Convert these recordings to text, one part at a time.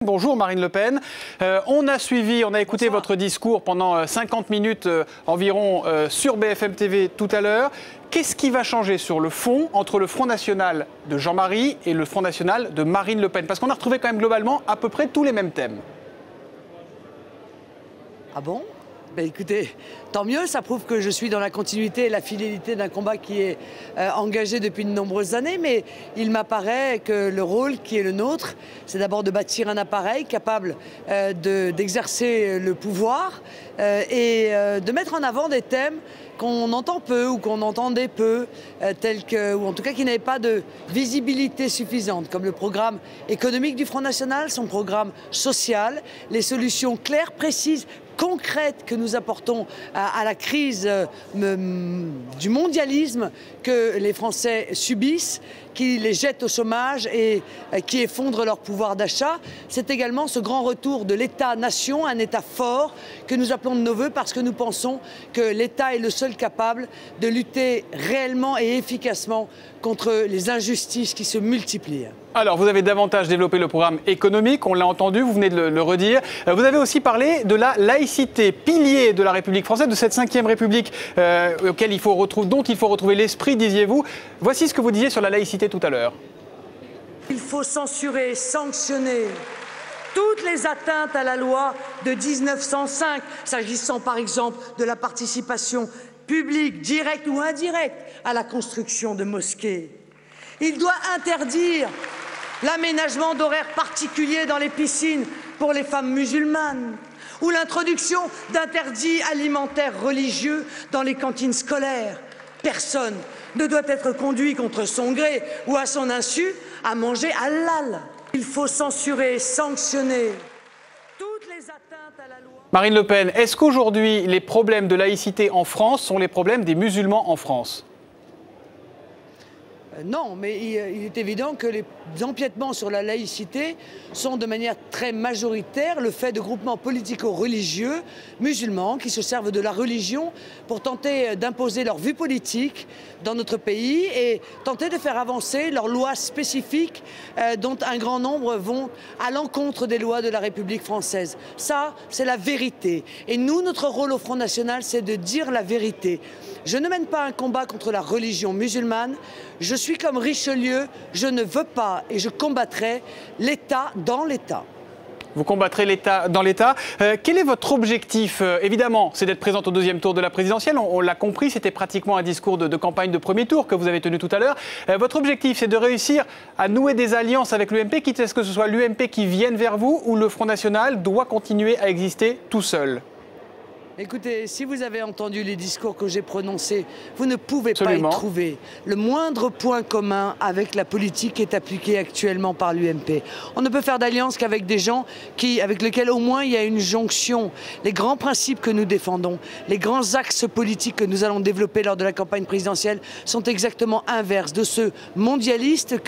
Bonjour Marine Le Pen. On a écouté votre discours pendant 50 minutes environ sur BFM TV tout à l'heure. Qu'est-ce qui va changer sur le fond entre le Front National de Jean-Marie et le Front National de Marine Le Pen? Parce qu'on a retrouvé quand même globalement à peu près tous les mêmes thèmes. Ah bon? Ben écoutez, tant mieux, ça prouve que je suis dans la continuité et la fidélité d'un combat qui est engagé depuis de nombreuses années, mais il m'apparaît que le rôle qui est le nôtre, c'est d'abord de bâtir un appareil capable d'exercer le pouvoir et de mettre en avant des thèmes qu'on entend peu ou qu'on entendait peu, ou en tout cas qui n'avaient pas de visibilité suffisante, comme le programme économique du Front National, son programme social, les solutions claires, précises, concrètes que nous apportons à la crise du mondialisme que les Français subissent, qui les jette au chômage et qui effondre leur pouvoir d'achat. C'est également ce grand retour de l'État-nation, un État fort que nous appelons de nos voeux parce que nous pensons que l'État est le seul capable de lutter réellement et efficacement contre les injustices qui se multiplient. Alors, vous avez davantage développé le programme économique, on l'a entendu, vous venez de le redire. Vous avez aussi parlé de la laïcité, pilier de la République française, de cette 5e République dont il faut retrouver l'esprit, disiez-vous. Voici ce que vous disiez sur la laïcité tout à l'heure. Il faut censurer, sanctionner toutes les atteintes à la loi de 1905, s'agissant par exemple de la participation publique, directe ou indirecte, à la construction de mosquées. Il doit interdire l'aménagement d'horaires particuliers dans les piscines pour les femmes musulmanes ou l'introduction d'interdits alimentaires religieux dans les cantines scolaires. Personne ne doit être conduit contre son gré ou à son insu à manger halal. Il faut censurer, sanctionner toutes les atteintes à la loi. Marine Le Pen, est-ce qu'aujourd'hui les problèmes de laïcité en France sont les problèmes des musulmans en France ? Non, mais il est évident que les empiètements sur la laïcité sont de manière très majoritaire le fait de groupements politico-religieux musulmans qui se servent de la religion pour tenter d'imposer leur vue politique dans notre pays et tenter de faire avancer leurs lois spécifiques dont un grand nombre vont à l'encontre des lois de la République française. Ça, c'est la vérité. Et nous, notre rôle au Front National, c'est de dire la vérité. Je ne mène pas un combat contre la religion musulmane. Je suis comme Richelieu, je ne veux pas et je combattrai l'État dans l'État. Vous combattrez l'État dans l'État. Quel est votre objectif? Évidemment, c'est d'être présente au 2e tour de la présidentielle. On l'a compris, c'était pratiquement un discours de campagne de premier tour que vous avez tenu tout à l'heure. Votre objectif, c'est de réussir à nouer des alliances avec l'UMP, quitte à ce que ce soit l'UMP qui vienne vers vous ou le Front National doit continuer à exister tout seul? Écoutez, si vous avez entendu les discours que j'ai prononcés, vous ne pouvez pas y trouver le moindre point commun avec la politique qui est appliquée actuellement par l'UMP. On ne peut faire d'alliance qu'avec des gens avec lesquels au moins il y a une jonction. Les grands principes que nous défendons, les grands axes politiques que nous allons développer lors de la campagne présidentielle sont exactement inverses de ceux mondialistes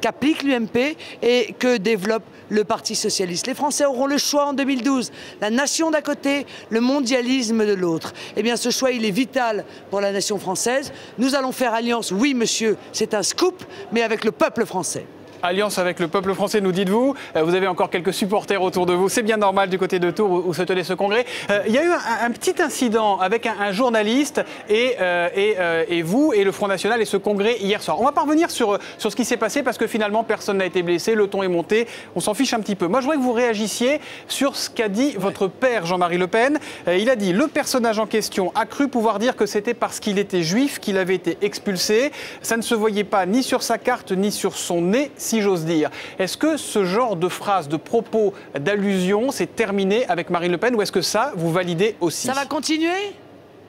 qu'applique l'UMP et que développe le Parti socialiste. Les Français auront le choix en 2012, la nation d'un côté, le mondialisme de l'autre. Eh bien, ce choix, il est vital pour la nation française. Nous allons faire alliance, oui, monsieur, c'est un scoop, mais avec le peuple français. Alliance avec le peuple français, nous dites-vous. Vous avez encore quelques supporters autour de vous. C'est bien normal du côté de Tours où se tenait ce congrès. Il y a eu un petit incident avec un journaliste et vous et le Front National et ce congrès hier soir. On va pas revenir sur ce qui s'est passé parce que finalement personne n'a été blessé, le ton est monté, on s'en fiche un petit peu. Moi je voudrais que vous réagissiez sur ce qu'a dit votre père Jean-Marie Le Pen. Il a dit: le personnage en question a cru pouvoir dire que c'était parce qu'il était juif qu'il avait été expulsé. Ça ne se voyait pas ni sur sa carte ni sur son nez, si j'ose dire. Est-ce que ce genre de phrase, de propos, d'allusion, c'est terminé avec Marine Le Pen ou est-ce que ça, vous validez aussi? Ça va continuer?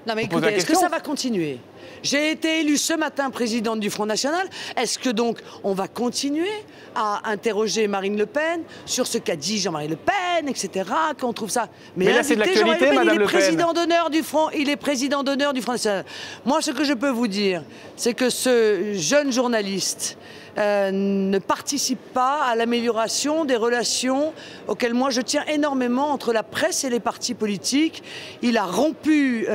Non mais écoutez, est-ce que ça va continuer? J'ai été élue ce matin présidente du Front National. Est-ce que donc on va continuer à interroger Marine Le Pen sur ce qu'a dit Jean-Marie Le Pen, etc. Qu'on trouve ça. Mais là c'est de l'actualité, Madame Le Pen. Il est président d'honneur du Front. Il est président d'honneur du Front National. Moi, ce que je peux vous dire, c'est que ce jeune journaliste ne participe pas à l'amélioration des relations auxquelles moi je tiens énormément entre la presse et les partis politiques. Il a rompu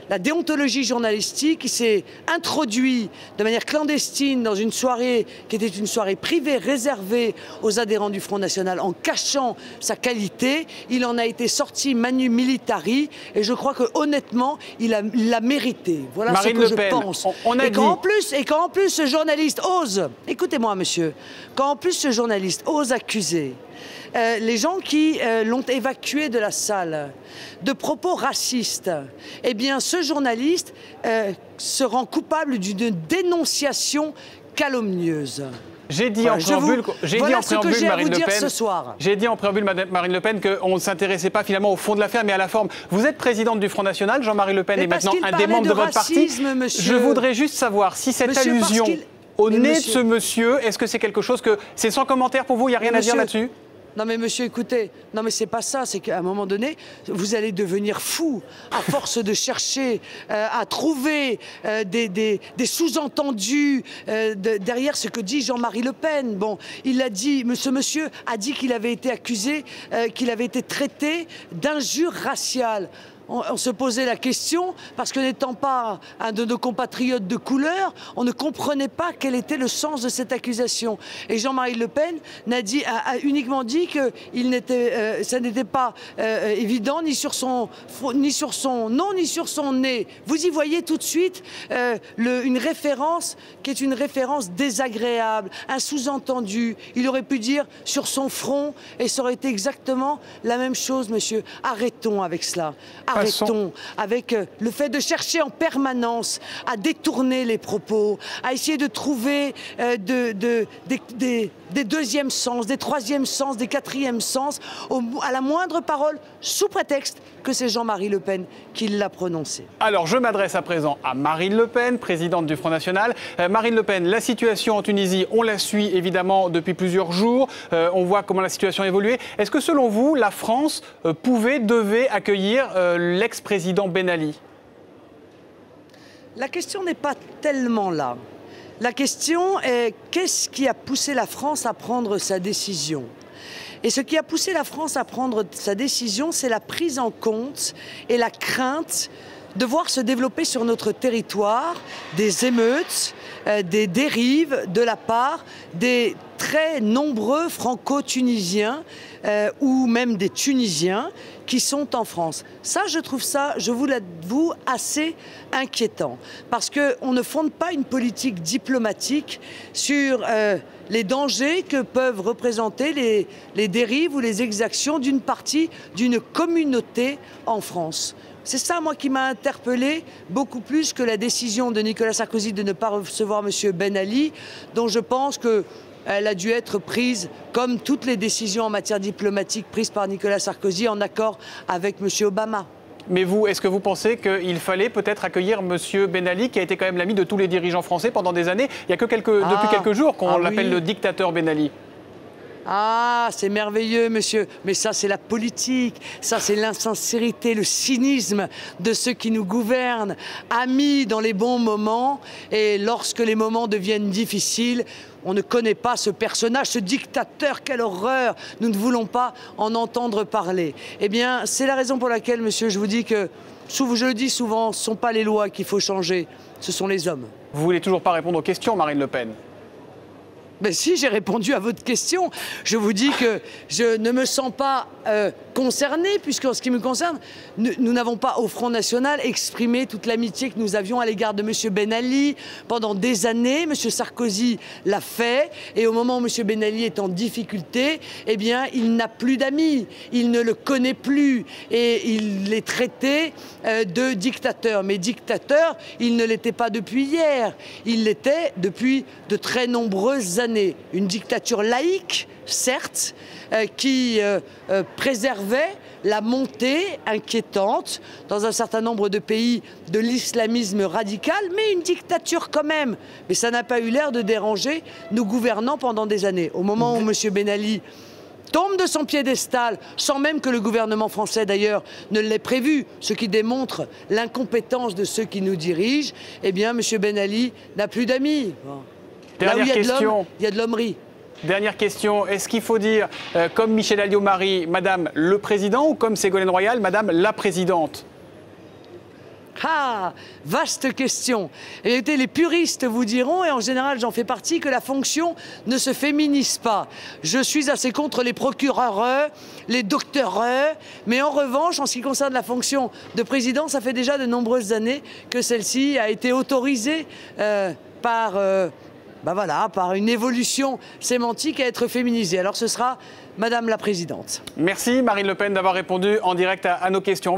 la déontologie journalistique. s'est introduit de manière clandestine dans une soirée qui était une soirée privée réservée aux adhérents du Front National en cachant sa qualité. Il en a été sorti manu militari et je crois que honnêtement, il l'a mérité. Voilà Marine ce que Le Pen, je pense. on a et qu'en plus ce journaliste ose, écoutez-moi monsieur, quand en plus ce journaliste ose accuser les gens qui l'ont évacué de la salle de propos racistes, eh bien ce journaliste se rend coupable d'une dénonciation calomnieuse. J'ai dit en préambule, Marine Le Pen, j'ai dit en préambule, Marine Le Pen, qu'on ne s'intéressait pas finalement au fond de l'affaire, mais à la forme. Vous êtes présidente du Front National, Jean-Marie Le Pen est maintenant un des membres de votre parti. Je voudrais juste savoir si cette allusion au nez de ce monsieur, est-ce que c'est quelque chose que... C'est sans commentaire pour vous, il n'y a rien à dire là-dessus? Non mais monsieur, écoutez, non mais c'est pas ça, c'est qu'à un moment donné, vous allez devenir fou à force de chercher à trouver des sous-entendus derrière ce que dit Jean-Marie Le Pen. Bon, il a dit, ce monsieur a dit qu'il avait été accusé, qu'il avait été traité d'injure raciale. On se posait la question, parce que n'étant pas un de nos compatriotes de couleur, on ne comprenait pas quel était le sens de cette accusation. Et Jean-Marie Le Pen a uniquement dit que ça n'était pas évident ni sur son nom ni sur son nez. Vous y voyez tout de suite une référence qui est une référence désagréable, un sous-entendu. Il aurait pu dire sur son front et ça aurait été exactement la même chose, monsieur. Arrêtons avec cela. Arrêtons avec le fait de chercher en permanence à détourner les propos, à essayer de trouver des deuxièmes sens, des troisièmes sens, des quatrièmes sens à la moindre parole, sous prétexte que c'est Jean-Marie Le Pen qui l'a prononcé. Alors je m'adresse à présent à Marine Le Pen, présidente du Front National. Marine Le Pen, la situation en Tunisie, on la suit évidemment depuis plusieurs jours. On voit comment la situation a évolué. Est-ce que selon vous, la France devait accueillir l'ex-président Ben Ali? La question n'est pas tellement là. La question est qu'est-ce qui a poussé la France à prendre sa décision? Et ce qui a poussé la France à prendre sa décision, c'est la prise en compte et la crainte de voir se développer sur notre territoire des émeutes, des dérives de la part des très nombreux franco-tunisiens ou même des Tunisiens qui sont en France. Ça, je trouve ça, je vous l'avoue, assez inquiétant. Parce qu'on ne fonde pas une politique diplomatique sur les dangers que peuvent représenter les dérives ou les exactions d'une partie d'une communauté en France. C'est ça, moi, qui m'a interpellé beaucoup plus que la décision de Nicolas Sarkozy de ne pas recevoir M. Ben Ali, dont je pense qu'elle a dû être prise, comme toutes les décisions en matière diplomatique prises par Nicolas Sarkozy, en accord avec M. Obama. Mais vous, est-ce que vous pensez qu'il fallait peut-être accueillir M. Ben Ali, qui a été quand même l'ami de tous les dirigeants français pendant des années? Il n'y a que depuis quelques jours qu'on l'appelle le dictateur Ben Ali. Ah, c'est merveilleux, monsieur. Mais ça, c'est la politique. Ça, c'est l'insincérité, le cynisme de ceux qui nous gouvernent. Amis dans les bons moments, et lorsque les moments deviennent difficiles, on ne connaît pas ce personnage, ce dictateur. Quelle horreur! Nous ne voulons pas en entendre parler. Eh bien, c'est la raison pour laquelle, monsieur, je vous dis que, je le dis souvent, ce ne sont pas les lois qu'il faut changer, ce sont les hommes. Vous voulez toujours pas répondre aux questions, Marine Le Pen? Ben si, j'ai répondu à votre question. Je vous dis que je ne me sens pas concerné, puisqu'en ce qui me concerne, nous n'avons pas au Front National exprimé toute l'amitié que nous avions à l'égard de M. Ben Ali pendant des années. M. Sarkozy l'a fait, et au moment où M. Ben Ali est en difficulté, eh bien, il n'a plus d'amis, il ne le connaît plus, et il est traité de dictateur. Mais dictateur, il ne l'était pas depuis hier, il l'était depuis de très nombreuses années. Une dictature laïque, certes, qui préservait la montée inquiétante dans un certain nombre de pays de l'islamisme radical, mais une dictature quand même. Mais ça n'a pas eu l'air de déranger nos gouvernants pendant des années. Au moment où M. Ben Ali tombe de son piédestal, sans même que le gouvernement français d'ailleurs ne l'ait prévu, ce qui démontre l'incompétence de ceux qui nous dirigent, eh bien M. Ben Ali n'a plus d'amis. Là où il y a de l'homme, il y a de l'hommerie. Dernière question, est-ce qu'il faut dire, comme Michel Alliot-Marie, Madame le Président, ou comme Ségolène Royal, Madame la Présidente? Ah, vaste question. Et les puristes vous diront, et en général j'en fais partie, que la fonction ne se féminise pas. Je suis assez contre les procureurs, les docteurs, mais en revanche, en ce qui concerne la fonction de président, ça fait déjà de nombreuses années que celle-ci a été autorisée par une évolution sémantique à être féminisée. Alors ce sera Madame la Présidente. Merci Marine Le Pen d'avoir répondu en direct à nos questions.